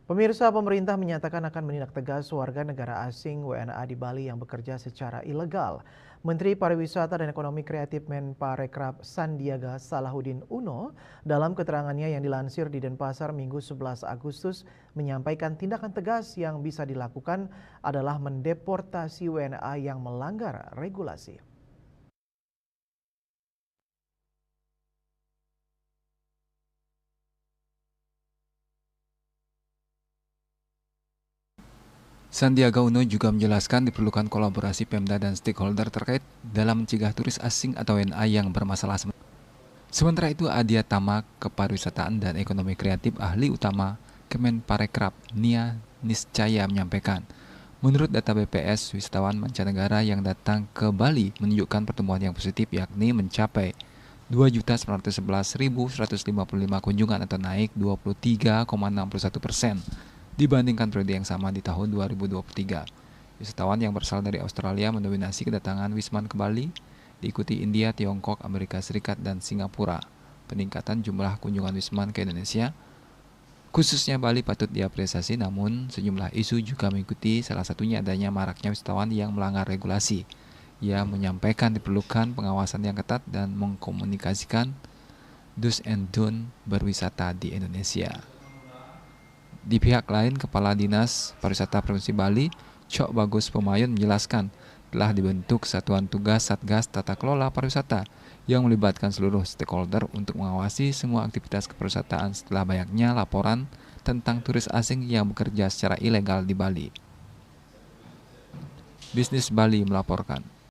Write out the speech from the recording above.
Pemirsa, pemerintah menyatakan akan menindak tegas warga negara asing WNA di Bali yang bekerja secara ilegal. Menteri Pariwisata dan Ekonomi Kreatif Menparekraf Sandiaga Salahuddin Uno dalam keterangannya yang dilansir di Denpasar Minggu 11 Agustus menyampaikan tindakan tegas yang bisa dilakukan adalah mendeportasi WNA yang melanggar regulasi. Sandiaga Uno juga menjelaskan diperlukan kolaborasi Pemda dan stakeholder terkait dalam mencegah turis asing atau WNA yang bermasalah. Sementara itu, Adia Tama, Kepariwisataan dan Ekonomi Kreatif Ahli Utama Kemenparekraf Nia Niscaya menyampaikan, menurut data BPS, wisatawan mancanegara yang datang ke Bali menunjukkan pertumbuhan yang positif, yakni mencapai 2.911.155 kunjungan atau naik 23,61% dibandingkan periode yang sama di tahun 2023. Wisatawan yang berasal dari Australia mendominasi kedatangan Wisman ke Bali, diikuti India, Tiongkok, Amerika Serikat, dan Singapura. Peningkatan jumlah kunjungan Wisman ke Indonesia, khususnya Bali, patut diapresiasi, namun sejumlah isu juga mengikuti, salah satunya adanya maraknya wisatawan yang melanggar regulasi. Ia menyampaikan diperlukan pengawasan yang ketat dan mengkomunikasikan do's and don't berwisata di Indonesia. Di pihak lain, Kepala Dinas Pariwisata Provinsi Bali, Cok Bagus Pemayun menjelaskan telah dibentuk Satuan Tugas Satgas Tata Kelola Pariwisata yang melibatkan seluruh stakeholder untuk mengawasi semua aktivitas kepariwisataan setelah banyaknya laporan tentang turis asing yang bekerja secara ilegal di Bali. Bisnis Bali melaporkan.